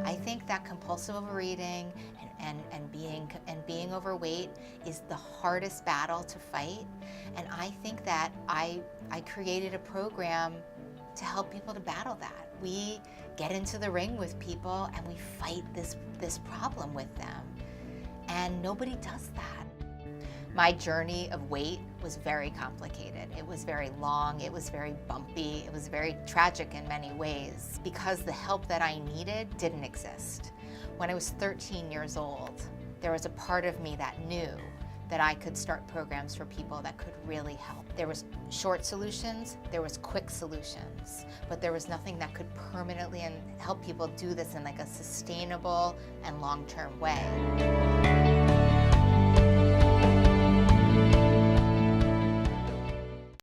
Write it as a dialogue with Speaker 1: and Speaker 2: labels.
Speaker 1: I think that compulsive overeating and being overweight is the hardest battle to fight. And I think that I created a program to help people to battle that. We get into the ring with people and we fight this problem with them. And nobody does that. My journey of weight was very complicated. It was very long, it was very bumpy, it was very tragic in many ways because the help that I needed didn't exist. When I was 13 years old, there was a part of me that knew that I could start programs for people that could really help. There was short solutions, there was quick solutions, but there was nothing that could permanently help people do this in like a sustainable and long-term way.